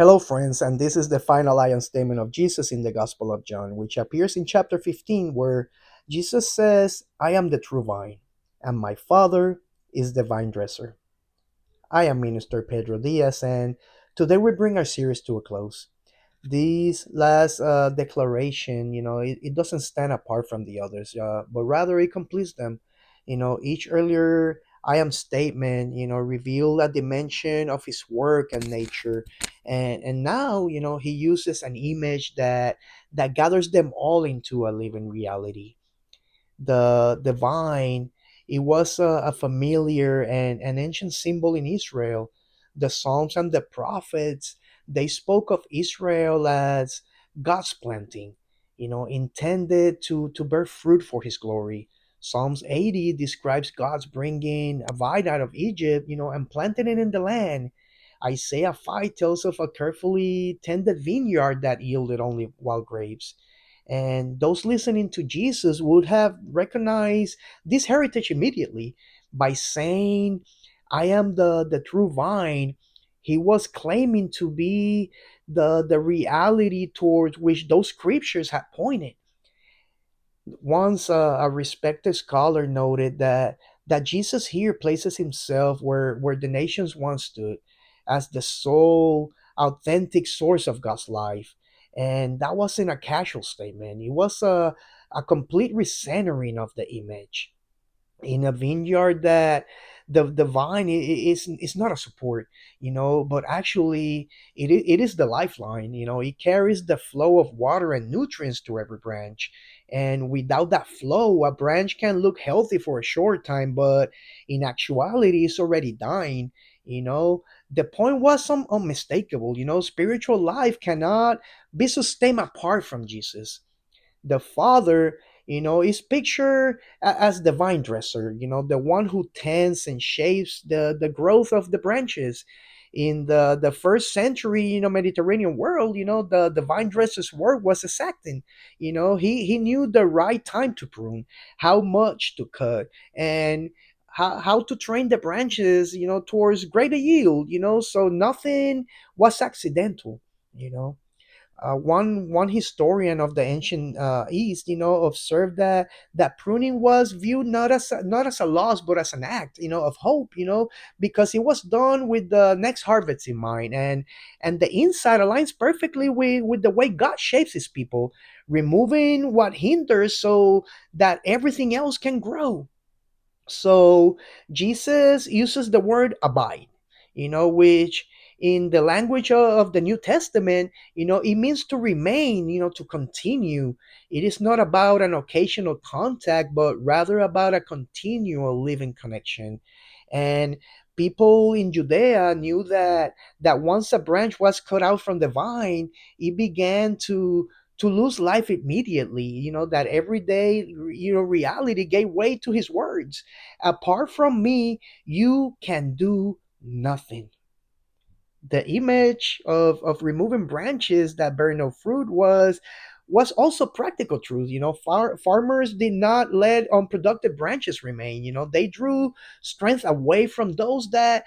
Hello, friends, and this is the final I am statement of Jesus in the Gospel of John, which appears in chapter 15, where Jesus says, I am the true vine, and my Father is the vine dresser. I am Minister Pedro Diaz, and today we bring our series to a close. This last declaration, it doesn't stand apart from the others, but rather it completes them. Each earlier I am statement, reveal a dimension of his work and nature, and now he uses an image that gathers them all into a living reality. The vine, it was a familiar and an ancient symbol in Israel. The Psalms and the prophets, they spoke of Israel as God's planting, intended to bear fruit for his glory. Psalms 80 describes God's bringing a vine out of Egypt, and planting it in the land. Isaiah 5 tells of a carefully tended vineyard that yielded only wild grapes. And those listening to Jesus would have recognized this heritage immediately by saying, I am the true vine. He was claiming to be the reality towards which those scriptures had pointed. Once a respected scholar noted that Jesus here places himself where the nations once stood, as the sole authentic source of God's life. And that wasn't a casual statement. It was a complete recentering of the image in a vineyard that the vine is not a support, but actually it is the lifeline. It carries the flow of water and nutrients to every branch, and without that flow a branch can look healthy for a short time, but in actuality it's already dying. The point was unmistakable. Spiritual life cannot be sustained apart from Jesus. The Father, is pictured as the vine dresser, the one who tends and shapes the growth of the branches. In the first century, Mediterranean world, the vine dresser's work was exacting. He knew the right time to prune, how much to cut, and how to train the branches, towards greater yield, so nothing was accidental. you know one historian of the ancient East, observed that pruning was viewed not as a loss, but as an act, of hope, because it was done with the next harvest in mind, and the insight aligns perfectly with the way God shapes His people, removing what hinders so that everything else can grow. So Jesus uses the word abide, which in the language of the New Testament, it means to remain, to continue. It is not about an occasional contact, but rather about a continual living connection. And people in Judea knew that once a branch was cut out from the vine, it began to lose life immediately. That everyday, reality gave way to his words. Apart from me, you can do nothing. The image of removing branches that bear no fruit was also practical truth. Farmers did not let unproductive branches remain. They drew strength away from those that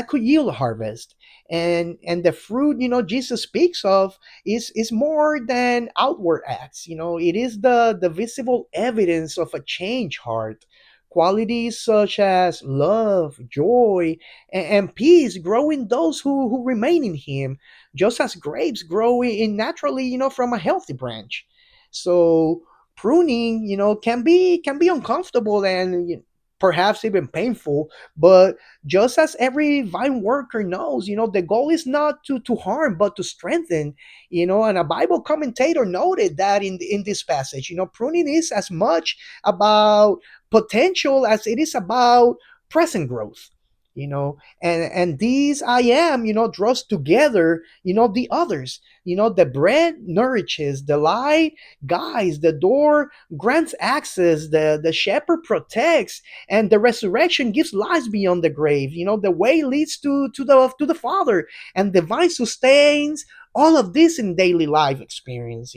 could yield a harvest. And the fruit, Jesus speaks of is more than outward acts. It is the visible evidence of a changed heart. Qualities such as love, joy, and peace grow in those who remain in him, just as grapes grow in naturally, from a healthy branch. So pruning, can be uncomfortable and perhaps even painful, but just as every vine worker knows, the goal is not to harm but to strengthen. And a Bible commentator noted that in this passage, pruning is as much about potential as it is about present growth. And these I am, draws together, the others. The bread nourishes, the light guides, the door grants access, the shepherd protects, and the resurrection gives life beyond the grave. The way leads to the Father, and the vine sustains all of this in daily life experience.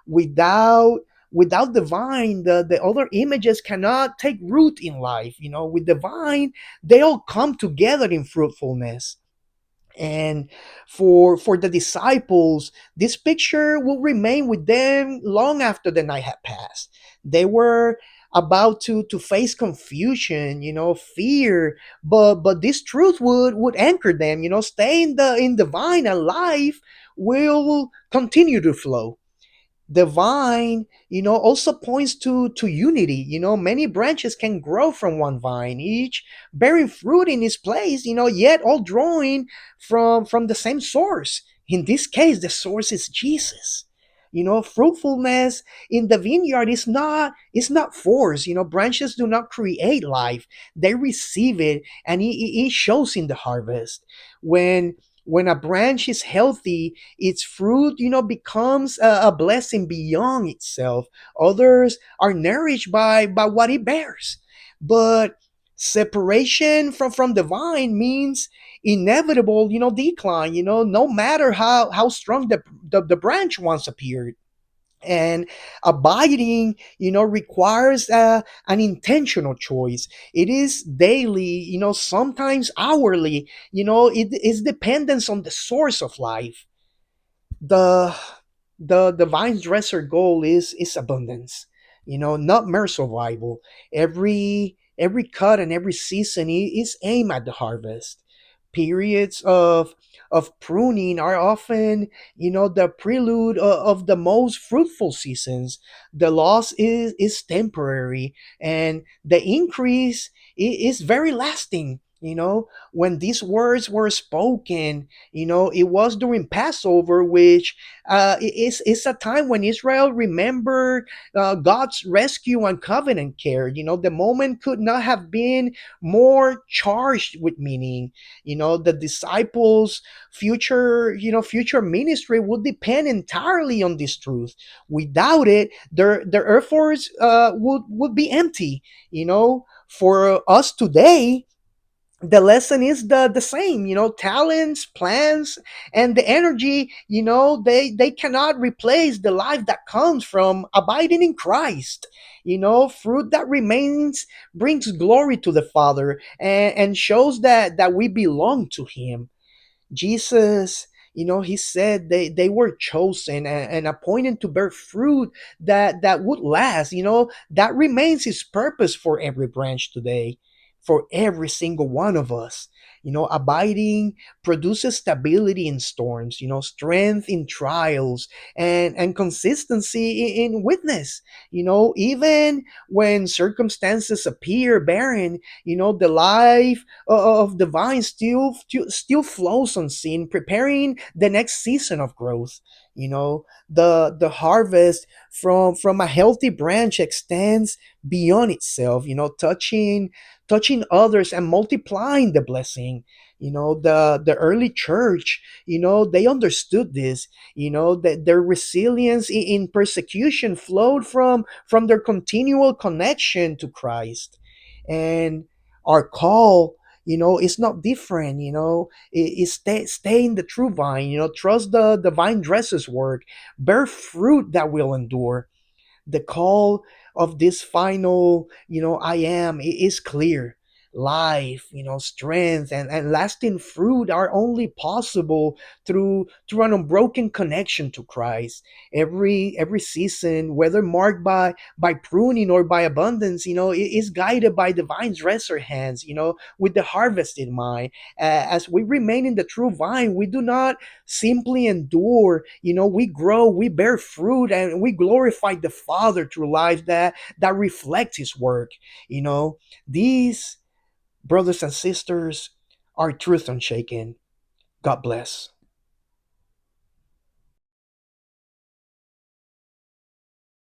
Without without the vine, the other images cannot take root in life. With the vine, they all come together in fruitfulness. And for the disciples, this picture will remain with them long after the night had passed. They were about to face confusion, fear, but this truth would anchor them. Stay in the vine, and life will continue to flow. The vine, also points to unity. Many branches can grow from one vine, each bearing fruit in its place, yet all drawing from the same source. In this case, the source is Jesus. Fruitfulness in the vineyard is not forced. Branches do not create life; they receive it, and it shows in the harvest. When a branch is healthy, its fruit, becomes a blessing beyond itself. Others are nourished by what it bears. But separation from the vine means inevitable, decline, no matter how strong the branch once appeared. And abiding, requires an intentional choice. It is daily, sometimes hourly. It is dependence on the source of life. The the vine dresser goal is abundance, not mere survival. Every cut and every season is aimed at the harvest. Periods of pruning are often, the prelude of the most fruitful seasons. The loss is temporary, and the increase is very lasting. When these words were spoken, it was during Passover, which is a time when Israel remembered God's rescue and covenant care. The moment could not have been more charged with meaning. The disciples' future ministry would depend entirely on this truth. Without it, their efforts would be empty. For us today, the lesson is the same. Talents, plans, and the energy, they cannot replace the life that comes from abiding in Christ. Fruit that remains brings glory to the Father, and shows that we belong to Him. Jesus, he said they were chosen and appointed to bear fruit that would last. That remains his purpose for every branch today, for every single one of us. Abiding produces stability in storms, strength in trials, and consistency in witness. Even when circumstances appear barren, the life of the vine still flows unseen, preparing the next season of growth. The harvest from a healthy branch extends beyond itself, touching others and multiplying the blessing. The early church, they understood this. That their resilience in persecution flowed from their continual connection to Christ. And our call, is not different. Is stay in the true vine. Trust the vine dresser's work, bear fruit that will endure. The call of this final, I am, is clear. Life, strength, and lasting fruit are only possible through an unbroken connection to Christ. Every season, whether marked by pruning or by abundance, is guided by divine dresser hands, with the harvest in mind. As we remain in the true vine, we do not simply endure. We grow, we bear fruit, and we glorify the Father through lives that reflect His work. These, brothers and sisters, are truth unshaken. God bless.